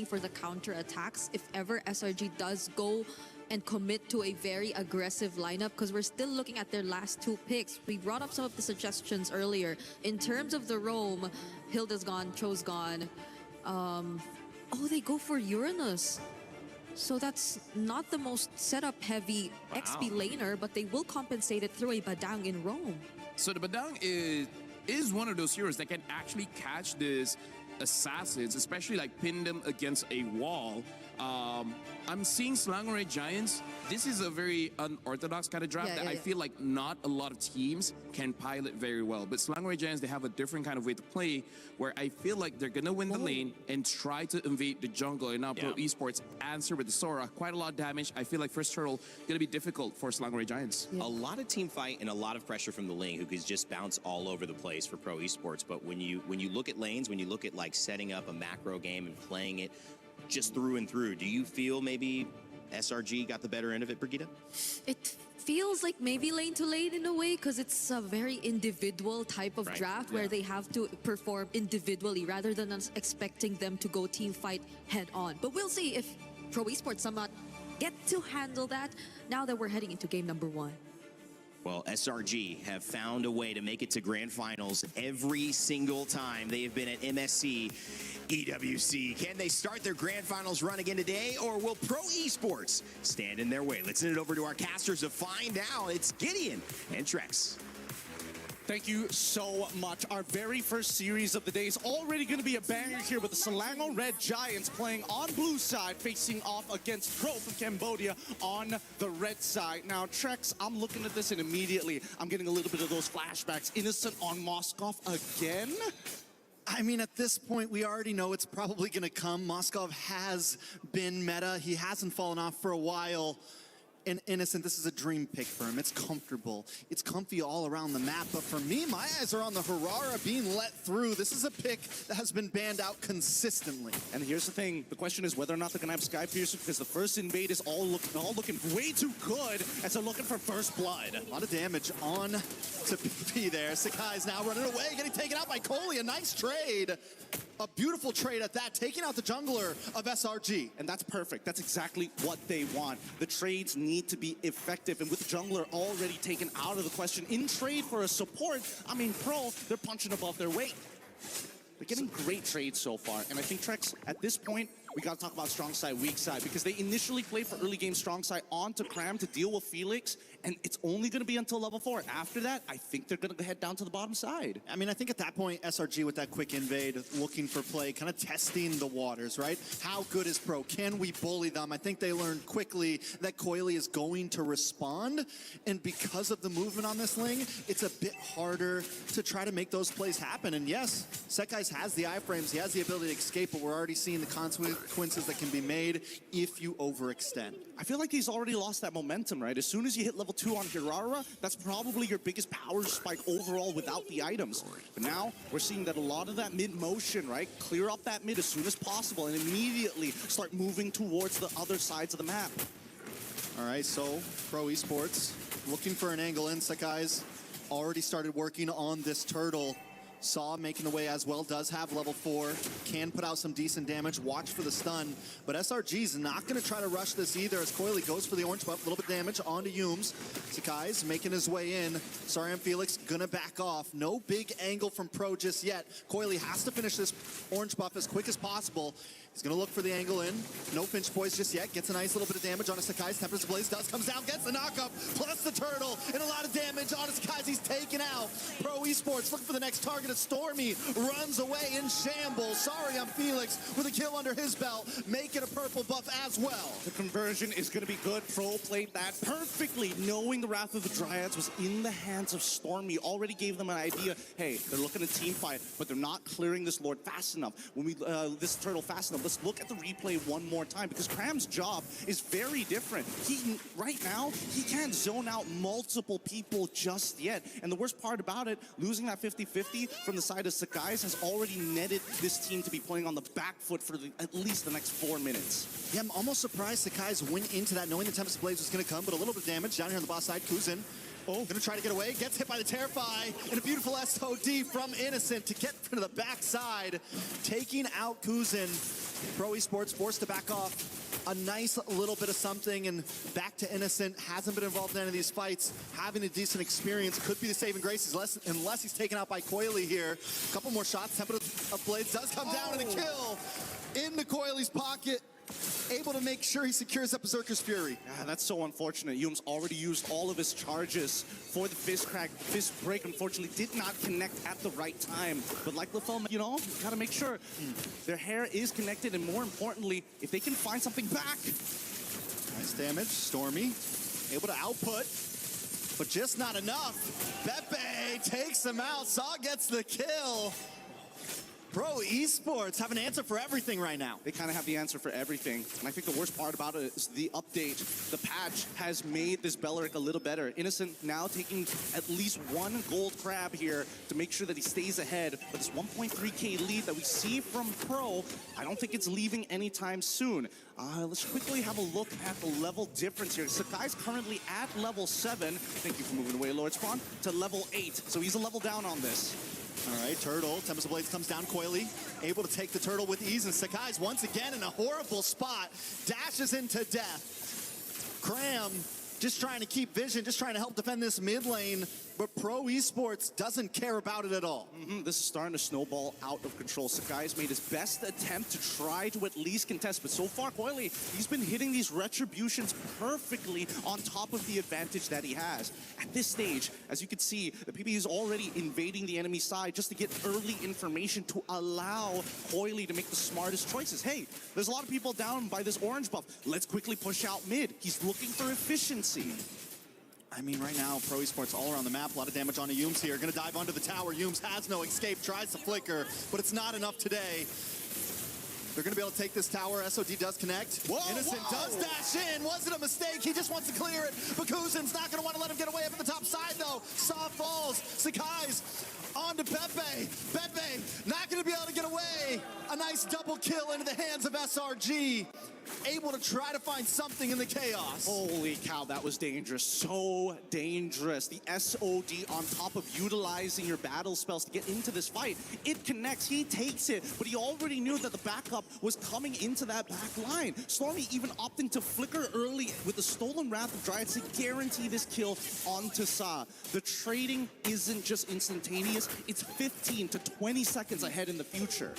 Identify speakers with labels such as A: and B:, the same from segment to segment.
A: ready for the counter attacks if ever SRG does go and commit to a very aggressive lineup, because we're still looking at their last 2 picks. We brought up some of the suggestions earlier. In terms of the roam, Hilda's gone, Cho's gone. Oh, they go for Uranus. So that's not the most setup-heavy XP laner, but they will compensate it through a Badang in roam.
B: So the Badang is one of those heroes that can actually catch these assassins, especially like pin them against a wall. I'm seeing Slangore Giants. This is a very unorthodox kind of draft that I feel like not a lot of teams can pilot very well. But Slangore Giants, they have a different kind of way to play where I feel like they're going to win the lane and try to invade the jungle. And now Pro Esports answer with the Sora. Quite a lot of damage. I feel like first turtle going to be difficult for Slangore Giants.
C: A lot of team fight and a lot of pressure from the lane who could just bounce all over the place for Pro Esports. But when you look at lanes, when you look at like setting up a macro game and playing it just through and through, do you feel maybe SRG got the better end of it, Brigitte?
A: It feels like maybe lane to lane in a way, because it's a very individual type of draft where they have to perform individually rather than us expecting them to go team fight head on. But we'll see if Pro Esports somehow get to handle that now that we're heading into game number 1.
C: Well, SRG have found a way to make it to grand finals every single time they have been at MSC EWC. Can they start their grand finals run again today, or will Pro Esports stand in their way? Let's send it over to our casters to find out. It's Gideon and Trex.
D: Thank you so much. Our very first series of the day is already going to be a banger here with the Selangor Red Giants playing on blue side, facing off against Pro from Cambodia on the red side. Now, Trex, I'm looking at this and immediately I'm getting a little bit of those flashbacks. Innocent on Moskov again?
E: I mean, at this point, we already know it's probably going to come. Moskov has been meta. He hasn't fallen off for a while. And Innocent, this is a dream pick for him. It's comfortable. It's comfy all around the map. But for me, my eyes are on the Harara being let through. This is a pick that has been banned out consistently.
D: And here's the thing. The question is whether or not they're going to have Sky Piercer, because the first invade is all looking way too good as they're looking for first blood.
E: A lot of damage on to PP there. Sakai's now running away, getting taken out by Kohli. A nice trade. A beautiful trade at that, taking out the jungler of SRG.
D: And that's perfect. That's exactly what they want. The trades need to be effective. And with the jungler already taken out of the question, in trade for a support, I mean, Pro, they're punching above their weight. They're getting great trades so far. And I think, Trex, at this point, we got to talk about strong side, weak side, because they initially played for early game strong side onto Cram to deal with Felix, and it's only going to be until level 4. After that, I think they're going to head down to the bottom side.
E: I mean, I think at that point, SRG with that quick invade, looking for play, kind of testing the waters, right? How good is Pro? Can we bully them? I think they learned quickly that Kohli is going to respond, and because of the movement on this lane, it's a bit harder to try to make those plays happen. And yes, Sekai's has the iframes, he has the ability to escape, but we're already seeing the consequences that can be made if you overextend.
D: I feel like he's already lost that momentum, right? As soon as you hit level 2 on Hirara, that's probably your biggest power spike overall without the items. But now we're seeing that a lot of that mid motion, right? Clear up that mid as soon as possible and immediately start moving towards the other sides of the map.
E: All right, so Pro Esports looking for an angle in. Sakai's already started working on this turtle. Saw making the way as well, does have level 4, can put out some decent damage, watch for the stun, but SRG's not going to try to rush this either as Kohli goes for the orange buff, a little bit of damage onto Yumes. Sakai's making his way in, Saram Felix gonna back off, no big angle from Pro just yet. Kohli has to finish this orange buff as quick as possible. He's gonna look for the angle in, no Finch Boys just yet, gets a nice little bit of damage onto Sakai's, Tempest Blaze does, comes down, gets the knockup, plus the turtle, and a lot of damage onto Sakai's, he's taken out. Pro Esports looking for the next target. Stormy runs away in shambles. Sorry, I'm Felix with a kill under his belt. Make it a purple buff as well.
D: The conversion is going to be good. Pro played that perfectly, knowing the Wrath of the Dryads was in the hands of Stormy. Already gave them an idea. Hey, they're looking to team fight, but they're not clearing this Lord fast enough. When we this turtle fast enough, let's look at the replay one more time, because Cram's job is very different. Right now, he can't zone out multiple people just yet. And the worst part about it, losing that 50-50 from the side of Sakai's has already netted this team to be playing on the back foot for at least the next 4 minutes.
E: Yeah, I'm almost surprised Sakai's went into that knowing the Tempest Blaze was going to come, but a little bit of damage down here on the boss side. Kuzin Gonna try to get away, gets hit by the Terrify, and a beautiful SOD from Innocent to get to the backside, taking out Kuzin. Pro Esports forced to back off. A nice little bit of something, and back to Innocent. Hasn't been involved in any of these fights. Having a decent experience could be the saving grace unless he's taken out by Coily here. A couple more shots. Temple of Blades does come down and a kill into Coily's pocket. Able to make sure he secures that Berserker's Fury.
D: Yeah, that's so unfortunate. Yum's already used all of his charges for the fist crack. Fist break, unfortunately, did not connect at the right time. But like LaFell, you know, gotta make sure their hair is connected, and more importantly, if they can find something back.
E: Nice damage. Stormy able to output, but just not enough. Pepe takes him out. Saw gets the kill. Pro Esports have an answer for everything right now.
D: They kind of have the answer for everything. And I think the worst part about it is the update. The patch has made this Belleric a little better. Innocent now taking at least one gold crab here to make sure that he stays ahead. But this 1.3k lead that we see from Pro, I don't think it's leaving anytime soon. Let's quickly have a look at the level difference here. Sakai's currently at level 7. Thank you for moving away, Lord Spawn. To level 8. So he's a level down on this.
E: All right, Turtle, Tempest of Blades comes down, Coily, able to take the Turtle with ease, and Sakai's once again in a horrible spot, dashes into death. Cram just trying to keep vision, just trying to help defend this mid lane, but Pro Esports doesn't care about it at all.
D: This is starting to snowball out of control. Sakai's made his best attempt to try to at least contest, but so far, Coily, he's been hitting these retributions perfectly on top of the advantage that he has. At this stage, as you can see, the PP is already invading the enemy side just to get early information to allow Coily to make the smartest choices. Hey, there's a lot of people down by this orange buff. Let's quickly push out mid. He's looking for efficiency.
E: I mean, right now, Pro Esports all around the map. A lot of damage onto Yums here. Gonna dive onto the tower. Yums has no escape, tries to flicker, but it's not enough today. They're gonna be able to take this tower. SOD does connect.
D: Whoa,
E: Innocent does dash in. Was it a mistake? He just wants to clear it. But Kuzin's not gonna want to let him get away up at the top side, though. Saw falls. Sakai's onto Pepe. Pepe not gonna be able to get away. A nice double kill into the hands of SRG. Able to try to find something in the chaos.
D: Holy cow, that was dangerous. So dangerous. The SOD on top of utilizing your battle spells to get into this fight. It connects, he takes it, but he already knew that the backup was coming into that back line. Stormy even opting to flicker early with the stolen Wrath of Dryads to guarantee this kill onto Sa. The trading isn't just instantaneous, it's 15 to 20 seconds ahead in the future.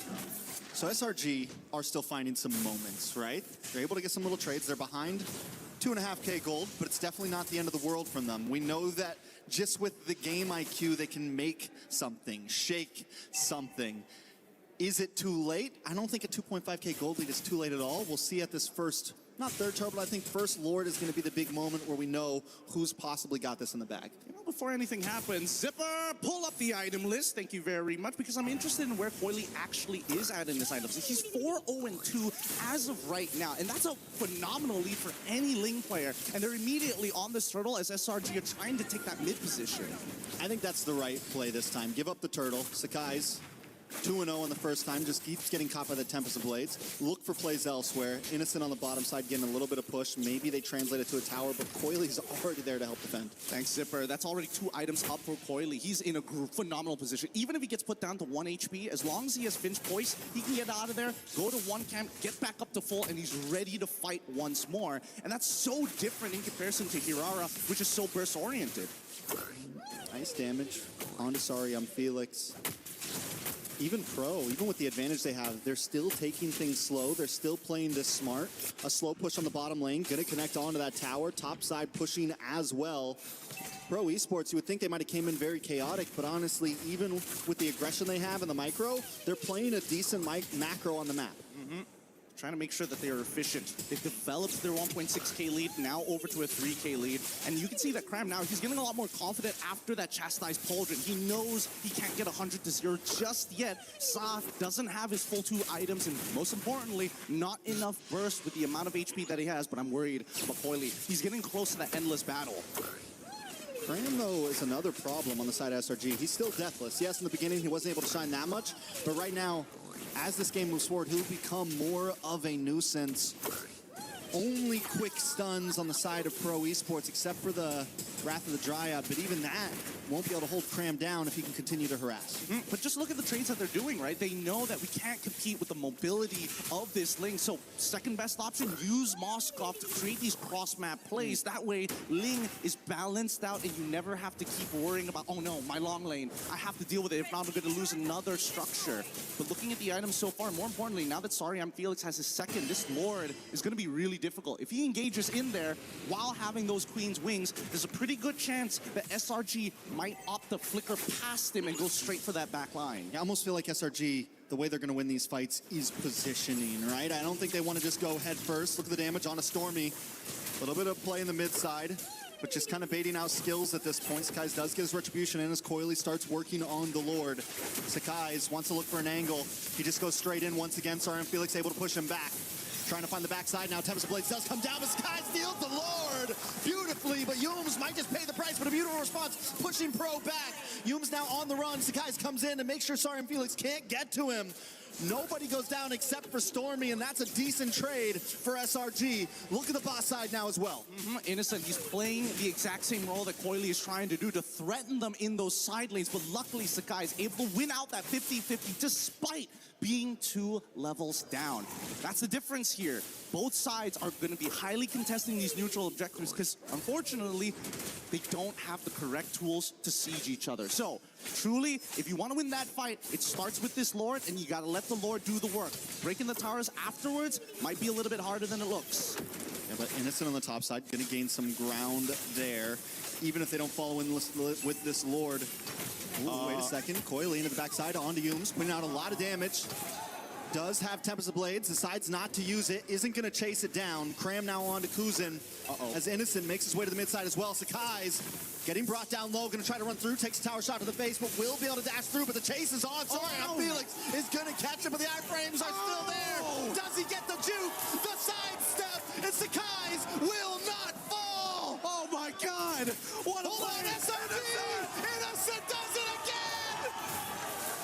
E: So SRG are still finding some moments, right? They're able to get some little trades. They're behind 2.5k gold, but it's definitely not the end of the world from them. We know that just with the game IQ, they can make something, shake something. Is it too late? I don't think a 2.5k gold lead is too late at all. We'll see at this first, not third tour, but I think first Lord is going to be the big moment where we know who's possibly got this in the bag.
D: You know, before anything happens, Zipper, pull up the item list. Thank you very much, because I'm interested in where Coily actually is at in this item list. He's 4-0-2 as of right now, and that's a phenomenal lead for any Ling player. And they're immediately on this turtle as SRG are trying to take that mid position.
E: I think that's the right play this time. Give up the turtle. Sakai's 2-0 on the first time, just keeps getting caught by the Tempest of Blades. Look for plays elsewhere. Innocent on the bottom side getting a little bit of push. Maybe they translate it to a tower, but Coily's already there to help defend.
D: Thanks, Zipper. That's already 2 items up for Coily. He's in a phenomenal position. Even if he gets put down to 1 HP, as long as he has Finch Poise, he can get out of there, go to 1 camp, get back up to full, and he's ready to fight once more. And that's so different in comparison to Hirara, which is so burst-oriented.
E: Nice damage onto Sarium Felix. Even Pro, even with the advantage they have, they're still taking things slow. They're still playing this smart. A slow push on the bottom lane, gonna connect onto that tower. Top side pushing as well. Pro Esports, you would think they might have came in very chaotic, but honestly, even with the aggression they have in the micro, they're playing a decent macro on the map.
D: Trying to make sure that they are efficient. They've developed their 1.6k lead, now over to a 3k lead. And you can see that Cram now, he's getting a lot more confident after that chastised Pauldron. He knows he can't get 100 to 0 just yet. Sa doesn't have his full 2 items, and most importantly, not enough burst with the amount of HP that he has, but I'm worried about Coily. He's getting close to that endless battle.
E: Cram, though, is another problem on the side of SRG. He's still deathless. Yes, in the beginning, he wasn't able to shine that much, but right now, as this game moves forward, he'll become more of a nuisance. Only quick stuns on the side of Pro Esports, except for the Wrath of the Dryad, but even that won't be able to hold Cram down if he can continue to harass.
D: But just look at the trades that they're doing, right? They know that we can't compete with the mobility of this Ling. So second best option, use Moskov to create these cross-map plays. That way, Ling is balanced out and you never have to keep worrying about, oh no, my long lane, I have to deal with it. If not, I'm going to lose another structure. But looking at the items so far, more importantly, now that Sariam Felix has his second, this Lord is going to be really difficult. If he engages in there while having those Queen's Wings, there's a pretty good chance that SRG might opt to flicker past him and go straight for that back line.
E: I almost feel like SRG, the way they're going to win these fights is positioning, right? I don't think they want to just go head first. Look at the damage on a Stormy. A little bit of play in the mid side, but just kind of baiting out skills at this point. Sakai's does get his retribution in as Coily starts working on the Lord. Sakai's wants to look for an angle. He just goes straight in once again. Sariam Felix able to push him back. Trying to find the backside now. Tempest of Blades does come down, but Sky steals the Lord beautifully, but Yums might just pay the price, but a beautiful response, pushing Pro back. Yums now on the run. Sakai's comes in to make sure Sariam Felix can't get to him. Nobody goes down except for Stormy, and that's a decent trade for SRG. Look at the boss side now as well.
D: Innocent, he's playing the exact same role that Coily is trying to do to threaten them in those side lanes, but luckily Sakai is able to win out that 50-50 despite being 2 levels down. That's the difference here. Both sides are going to be highly contesting these neutral objectives because, unfortunately, they don't have the correct tools to siege each other. So, truly, if you want to win that fight, it starts with this Lord, and you got to let the Lord do the work. Breaking the towers afterwards might be a little bit harder than it looks.
E: Yeah, but Innocent on the top side, going to gain some ground there, even if they don't follow in with this Lord. Ooh, wait a second. Coily into the backside onto Yums, putting out a lot of damage. Does have Tempest of Blades, decides not to use it, isn't going to chase it down. Cram now on to Kuzin as Innocent makes his way to the mid side as well. Sakai's getting brought down low, going to try to run through, takes a tower shot to the face, but will be able to dash through, but the chase is on. Sorry, Felix is going to catch him, but the iframes are still there. Does he get the juke? The sidestep, and Sakai's will not fall.
D: Oh my God! What a
E: Hold on, SRG! Innocent does it again!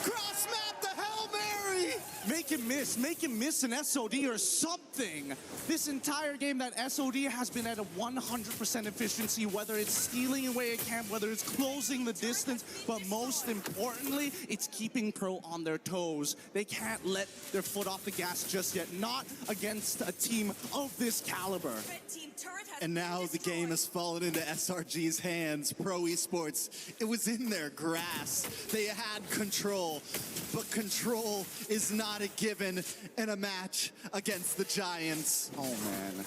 E: Cross map the Hail Mary!
D: Make him miss an SOD or something. This entire game, that SOD has been at a 100% efficiency, whether it's stealing away a camp, whether it's closing the distance, but most importantly, it's keeping Pro on their toes. They can't let their foot off the gas just yet, not against a team of this caliber.
E: And now the game has fallen into SRG's hands. Pro Esports, it was in their grasp. They had control, but control is not a given in a match against the Giants.
D: Oh man,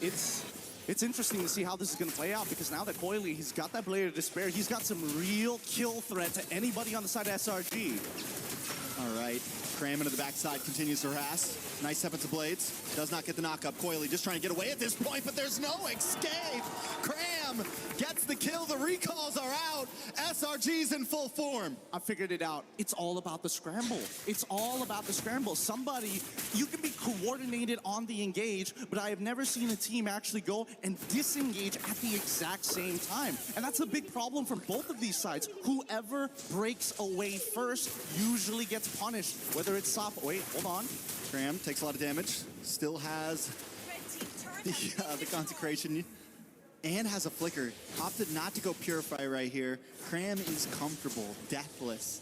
D: it's interesting to see how this is going to play out because now that Coily, he's got that Blade of Despair, he's got some real kill threat to anybody on the side of SRG.
E: All right, Cram into the backside, continues to harass. Nice step into Blades, does not get the knockup. Coily just trying to get away at this point, but there's no escape. Cram gets the kill, the recalls are out. SRG's in full form.
D: I figured it out. It's all about the scramble. It's all about the scramble. Somebody, you can be coordinated on the engage, but I have never seen a team actually go and disengage at the exact same time. And that's a big problem for both of these sides. Whoever breaks away first usually gets punished, whether it's soft. Wait, hold on.
E: Cram takes a lot of damage, still has the consecration and has a flicker. Opted not to go purify right here. Cram is comfortable, deathless.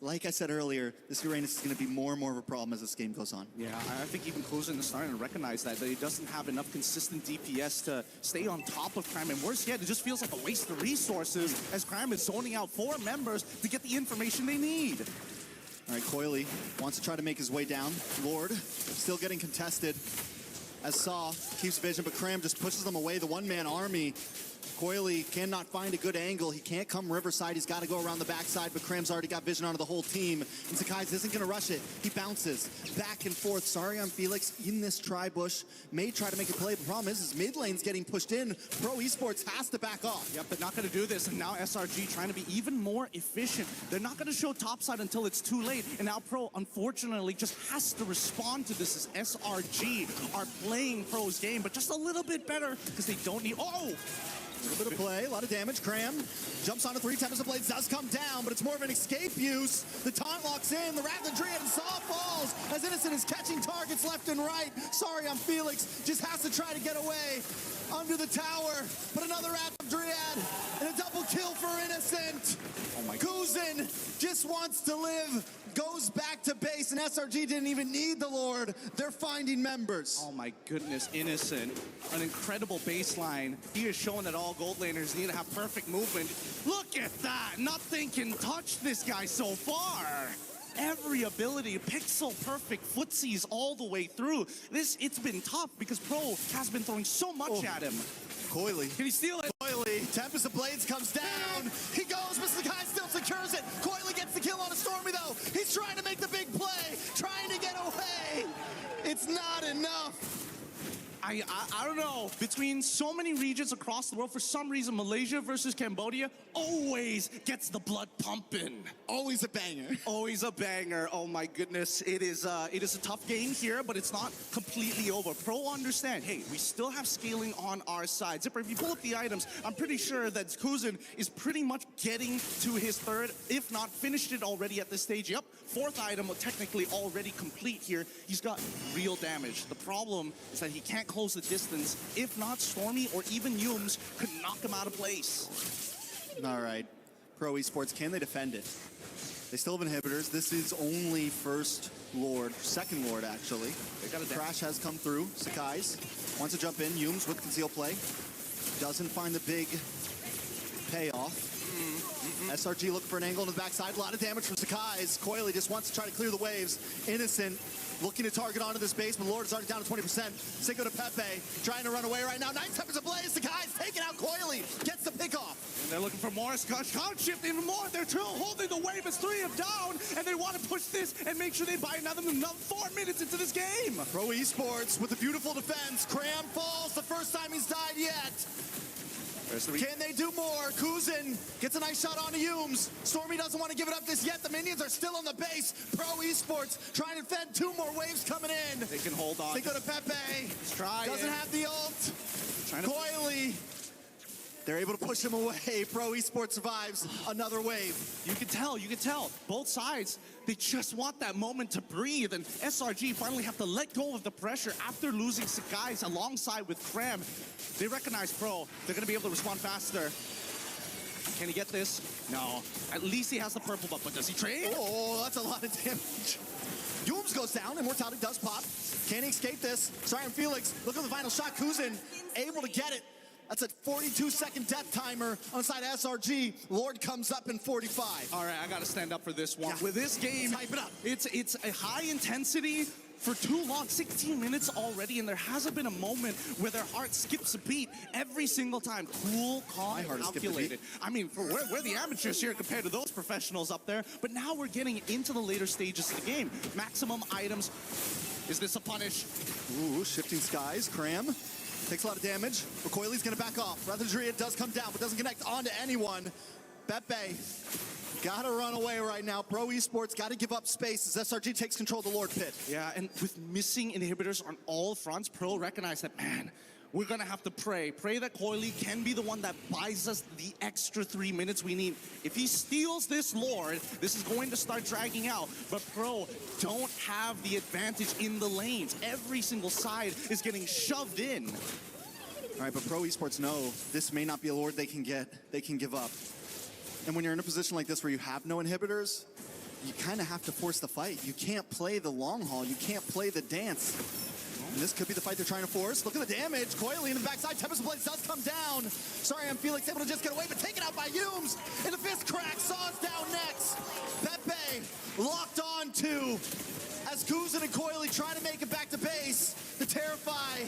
E: Like I said earlier, this Uranus is going to be more and more of a problem as this game goes on.
D: Yeah, I think even Kuzin is starting to recognize that he doesn't have enough consistent DPS to stay on top of Cram. And worse yet, it just feels like a waste of resources as Cram is zoning out 4 members to get the information they need.
E: All right, Coily wants to try to make his way down. Lord still getting contested as Saw keeps vision, but Cram just pushes them away. The one-man army. Coily cannot find a good angle. He can't come Riverside. He's got to go around the backside, but Cram's already got vision onto the whole team. And Sakai's isn't going to rush it. He bounces back and forth. Sariam Felix in this tri-bush. May try to make a play, but the problem is mid lane's getting pushed in. Pro Esports has to back off.
D: Yep, they're not going to do this. And now SRG trying to be even more efficient. They're not going to show topside until it's too late. And now Pro, unfortunately, just has to respond to this as SRG are playing Pro's game, but just a little bit better because they don't need... Oh!
E: A little bit of play, a lot of damage. Cram jumps onto 3, Tempest of Blades does come down, but it's more of an escape use. The taunt locks in, the Wrath of Dryad and Saw falls as Innocent is catching targets left and right. Sorry, I'm Felix, just has to try to get away under the tower, but another Wrath of Dryad and a double kill for Innocent.
D: Oh my God.
E: Kuzin just wants to live, goes back to base, and SRG didn't even need the Lord. They're finding members.
D: Oh my goodness, Innocent. An incredible baseline. He is showing that all gold laners need to have perfect movement. Look at that! Nothing can touch this guy so far. Every ability, pixel perfect footsies all the way through. It's been tough because Pro has been throwing so much at him.
E: Coily.
D: Can he steal it?
E: Coily, Tempest of Blades comes down. He goes, but the guy still secures it. Coily gets the kill on a Stormy though. He's trying to make the big play, trying to get away. It's not enough.
D: I don't know. Between so many regions across the world, for some reason, Malaysia versus Cambodia always gets the blood pumping.
E: Always a banger.
D: Always a banger. Oh my goodness. It is a tough game here, but it's not completely over. Pro understand, hey, we still have scaling on our side. Zipper, if you pull up the items, I'm pretty sure that Kuzin is pretty much getting to his third, if not finished it already at this stage. Yep, fourth item technically already complete here. He's got real damage. The problem is that he can't close the distance. If not, Stormy or even Yums could knock him out of place.
E: All right, Pro Esports, can they defend it? They still have inhibitors. This is only first Lord, second Lord actually.
D: They got a
E: Crash has come through. Sakai's wants to jump in. Yums with conceal play. Doesn't find the big payoff. SRG looking for an angle on the backside. A lot of damage from Sakai's. Coily just wants to try to clear the waves. Innocent looking to target onto this base, but Lord is already down to 20%. Cinco de Pepe trying to run away right now. 9 Tempest ablaze. Sakai's taking out Coily. Gets the pick off.
D: And they're looking for more. Can't shift even more. They're still holding the wave. It's 3 of down, and they want to push this and make sure they buy another 4 minutes into this game.
E: Pro Esports with a beautiful defense. Cram falls the first time he's died yet. Can they do more? Kuzin gets a nice shot onto Yums. Stormy doesn't want to give it up this yet. The minions are still on the base. Pro Esports trying to defend 2 more waves coming in.
D: They can hold on.
E: They go to Pepe.
D: Let's try
E: Doesn't have the ult. Coily. They're able to push him away. Pro Esports survives another wave.
D: You can tell. Both sides, they just want that moment to breathe, and SRG finally have to let go of the pressure after losing Sakai's alongside with Cram. They recognize Pro. They're gonna be able to respond faster. Can he get this? No. At least he has the purple buff, but does he trade?
E: Oh, that's a lot of damage. Yums goes down, Immortality does pop. Can he escape this? Sorry, I'm Felix. Look at the final shot. Kuzin able to get it. That's a 42-second death timer on the side of SRG. Lord comes up in 45.
D: All right, I gotta stand up for this one.
E: Yeah.
D: With this game,
E: Type it up.
D: It's a high intensity for too long, 16 minutes already, and there hasn't been a moment where their heart skips a beat every single time. Cool, calm,
E: My heart has skipped a
D: calculated. I mean, we're the amateurs here compared to those professionals up there, but now we're getting into the later stages of the game. Maximum items. Is this a punish?
E: Ooh, shifting skies. Cram takes a lot of damage. Recoily's gonna back off. Rather Dryad does come down, but doesn't connect onto anyone. Pepe gotta run away right now. Pro Esports gotta give up space as SRG takes control of the Lord Pit.
D: Yeah, and with missing inhibitors on all fronts, Pro recognize that, man, we're gonna have to pray that Coily can be the one that buys us the extra 3 minutes we need. If he steals this Lord, this is going to start dragging out. But Pro don't have the advantage in the lanes. Every single side is getting shoved in.
E: All right, but Pro Esports know this may not be a Lord they can give up. And when you're in a position like this where you have no inhibitors, you kind of have to force the fight. You can't play the long haul. You can't play the dance. And this could be the fight they're trying to force. Look at the damage. Coily in the backside. Tempest of Blades does come down. Sorry, I'm Felix able to just get away, but taken out by Yums. And the fist crack. Saw's down next. Pepe locked on to as Kuzin and Coily trying to make it back to base. The Terrify.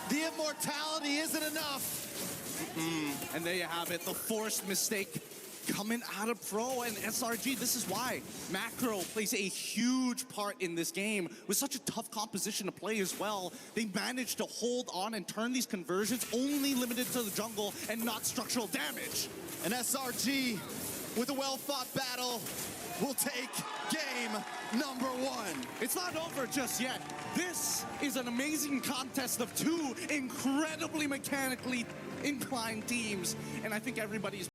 E: The immortality isn't enough.
D: And there you have it, the forced mistake coming out of Pro and SRG. This is why Macro plays a huge part in this game. With such a tough composition to play as well, they managed to hold on and turn these conversions only limited to the jungle and not structural damage.
E: And SRG, with a well-fought battle, will take game number 1.
D: It's not over just yet. This is an amazing contest of 2 incredibly mechanically inclined teams, and I think everybody's